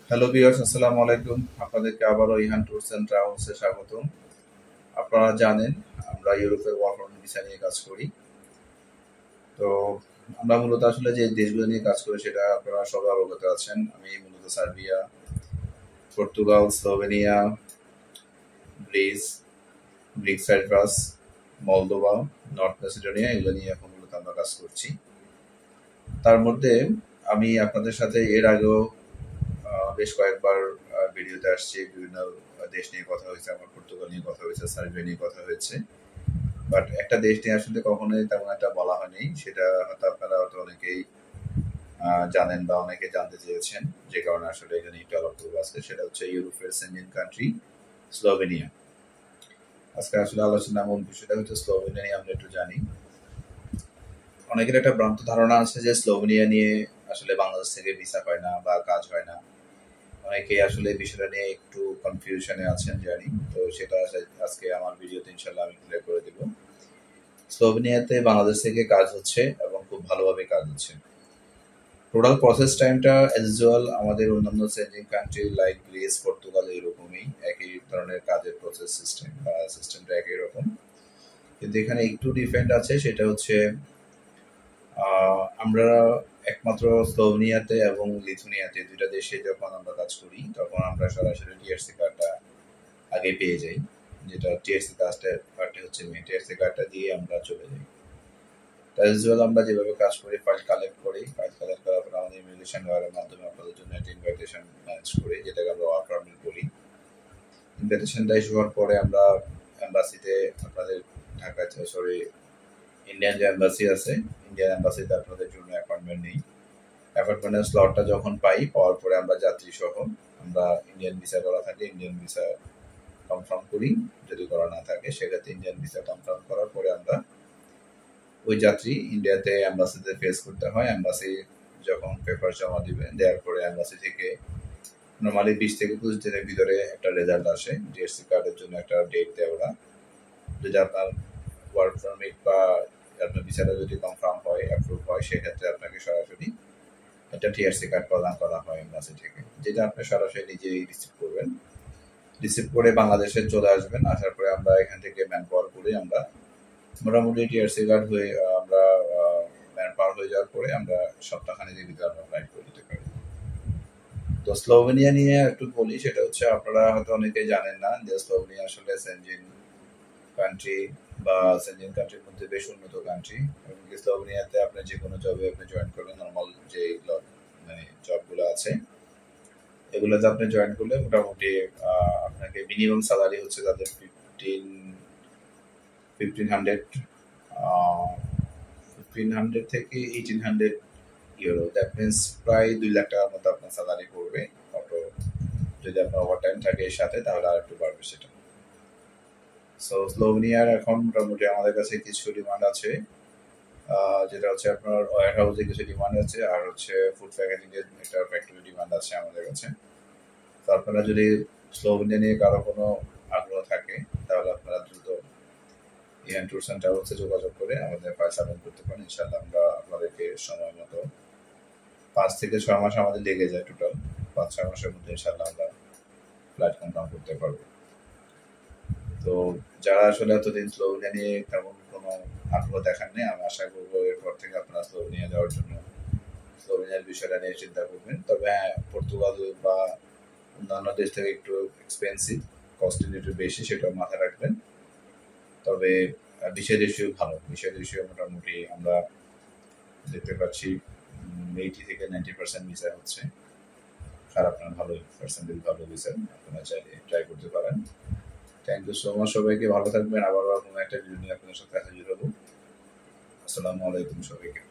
Hello viewers, আসসালামু আলাইকুম। আপনাদেরকে আবারও ইহান ট্যুরস অ্যান্ড ট্রাভেলসে স্বাগতম। আপনারা জানেন আমরা ইউরোপের ওয়ার্ক পারমিট ভিসা নিয়ে কাজ করি। তো আমরা মূলত আসলে যে দেশগুলো নিয়ে কাজ করি সেটা আপনারা সবাই অবগত আছেন। আমি মূলত Serbia, Portugal, Slovenia, Greece, Greek cypress, Moldova, north Macedonia এগুলো নিয়ে এখন মূলত আমরা কাজ করছি। তার মধ্যে আমি আপনাদের সাথে এর আগেও বেশ কয়েকবার ভিডিওতে আসছি। বিভিন্ন দেশ নিয়ে কথা হয়েছে, আমার পর্তুগাল নিয়ে কথা হয়েছে, সার্বিয়া নিয়ে কথা হয়েছে। বাট একটা দেশ নিয়ে আসলে কখনোই তেমন একটা বলা হয়নি, সেটা হয়তো আপনারা হয়তো অনেকেই জানেন বা অনেকে জানতে চেয়েছেন, যে কারণে আসলে এখানে একটু আলাপ করবো আজকে। সেটা হচ্ছে ইউরোপের সেনজেন কান্ট্রি স্লোভেনিয়া। আজকে আসলে আলোচনার মূল বিষয়টা হচ্ছে স্লোভেনিয়া নিয়ে আমরা একটু জানি। অনেকের একটা ভ্রান্ত ধারণা আছে যে স্লোভেনিয়া নিয়ে আসলে বাংলাদেশ থেকে ভিসা হয় না বা কাজ হয় না। অনেকেই আসলে বিষয়টা নিয়ে একটু কনফিউশনে আছেন জানি। তো সেটা আজকে আমার ভিডিওতে ইনশাল্লাহ আমি ক্লিয়ার করে দেবো। স্লোভেনিয়াতে বাংলাদেশ থেকে কাজ হচ্ছে এবং খুব ভালোভাবে কাজ হচ্ছে। টোটাল প্রসেস টাইমটা অ্যাজ ইউজুয়াল আমাদের অন্যান্য Shenzhen country like Greece, Portugal এরকমই একই ধরনের কাজের প্রসেস সিস্টেম বা সিস্টেমটা একই রকম। কিন্তু এখানে একটু ডিফারেন্ট আছে, সেটা হচ্ছে আমরা একমাত্র স্লোভেনিয়াতে এবং লিথুনিয়াতে দুইটা দেশে যখন আমরা কাজ করি তখন আমরা সরাসরি টিআরসি কার্ডটা আগে পেয়ে যাই, যেটা টিআরসি কার্ডটা হচ্ছে মেন। টিআরসি কার্ডটা দিয়ে আমরা চলে যাই। তার ইউজুয়াল আমরা যেভাবে কাজ করি, ফাইল কালেক্ট করি, ফাইল কালেক্ট করার পর আমাদের ইমিগ্রেশন লয়ারের মাধ্যমে আপনাদের জন্য একটা ইনভাইটেশন ম্যানেজ করি, যেটাকে আমরা ওয়ার্ক পারমিট বলি। ইনভাইটেশনটা ইস্যু হওয়ার পরে আমরা এম্বাসিতে আপনাদের ঢাকা, সরি, ইন্ডিয়ান যে এম্বাসি আছে, ইন্ডিয়ান এম্বাসিতে আপনাদের জন্য অ্যাপয়েন্টমেন্ট নেই। অ্যাপয়েন্টমেন্টের স্লটটা যখন পাওয়ার পরে আমরা যাত্রী সহ আমরা ইন্ডিয়ান ভিসা করা থাকে, ইন্ডিয়ান ভিসা কনফার্ম করি। যদি করা না থাকে সেক্ষেত্রে ইন্ডিয়ান ভিসা কনফার্ম করার পরে আমরা ওই যাত্রী ইন্ডিয়াতে এম্বাসিতে ফেস করতে হয়। এম্বাসি যখন পেপার জমা দিবে, দেওয়ার পরে এম্বাসি থেকে নর্মালি 20 থেকে 25 দিনের ভিতরে একটা রেজাল্ট আসে। জিএসসি কার্ডের জন্য একটা ডেট দেয় ওরা। যদি আপনার ওয়ার্ক পারমিট বা আপনার ভিসাটা যদি কনফার্ম হয়, অ্যাপ্রুভ হয়, সেক্ষেত্রে আপনাকে সরাসরি একটা টিআরসি কার্ড প্রদান করা হয় এম্বাসি থেকে, যেটা আপনি সরাসরি নিজেই রিসিভ করবেন। রিসিভ করে বাংলাদেশে চলে আসবেন। আসার পরে আমরা এখান থেকে ম্যান পাওয়ার করে আমরা মোটামুটি টিআরসি কার্ড হয়ে আমরা ম্যান পাওয়ার হয়ে যাওয়ার পরে আমরা সপ্তাহখানেকের ভিতরে আমরা ফ্লাইট করে দিতে পারি। তো স্লোভেনিয়া নিয়ে একটু বলি, সেটা হচ্ছে আপনারা হয়তো অনেকেই জানেন না যে স্লোভেনিয়া আসলে সেনজেন কান্ট্রি বা সেনজেন কান্ট্রির মধ্যে বেশ উন্নত কান্ট্রি। এবং স্লোভেনিয়াতে আপনি যে কোনো জবে আপনি জয়েন করবেন, নর্মাল যে মানে জবগুলো আছে এগুলোতে আপনি জয়েন করলে মোটামুটি আপনাকে মিনিমাম স্যালারি হচ্ছে তাদের 1500 1500 থেকে 1800 ইউরো। দ্যাট মিনস প্রায় 2 লাখ টাকার মতো আপনার স্যালারি পড়বে। অটো যদি আপনার ওভার টাইম থাকে এর সাথে, তাহলে আর একটু বাড়বে সেটা। সো স্লোভেনিয়ার এখন মোটামুটি আমাদের কাছে কিছু ডিমান্ড আছে, যেটা হচ্ছে আপনার ওয়ার হাউসে কিছু ডিমান্ড আছে, আর হচ্ছে ফুড প্যাকেজিং এর একটা ফ্যাক্টরি ডিমান্ড আছে আমাদের কাছে। তো আপনারা যদি স্লোভেনিয়া নিয়ে কারো কোনো আগ্রহ থাকে তাহলে আপনারা দ্রুত ইহান ট্যুরস অ্যান্ড ট্রাভেলসে যোগাযোগ করে আমাদের ফাইল সাবমিট করতে পারেন। ইনশাল্লাহ আমরা আপনাদেরকে সময় মতো 5 থেকে 6 মাস আমাদের লেগে যায়, টোটাল 5-6 মাসের মধ্যে ইনশাল্লাহ আমরা ফ্লাইট কনফার্ম করতে পারবো। তো যারা আসলে এতদিন স্লোভেনিয়া নিয়ে তেমন কোনো আগ্রহ দেখাননি, আমি আশা করবো এরপর থেকে আপনারা স্লোভেনিয়া যাওয়ার জন্য স্লোভেনিয়ার বিষয়টা নিয়ে চিন্তা করবেন। তবে হ্যাঁ, পর্তুগাল বা অন্যান্য দেশ থেকে একটু এক্সপেন্সিভ, কস্টিং একটু বেশি, সেটাও মাথায় রাখবেন। তবে ভিসা রেশিও ভালো, ভিসা রেশিও মোটামুটি আমরা দেখতে পাচ্ছি 80 থেকে 90% ভিসা হচ্ছে। খারাপ না, ভালো পার্সেন্টেজ, ভালো ভিসা। আপনারা চাইলে ট্রাই করতে পারেন। থ্যাংক ইউ সো মাচ, সবাইকে ভালো থাকবেন। আবার কোনো একটা ভিডিও নিয়ে আপনাদের সাথে হাজির হবো। আসসালামু আলাইকুম সবাইকে।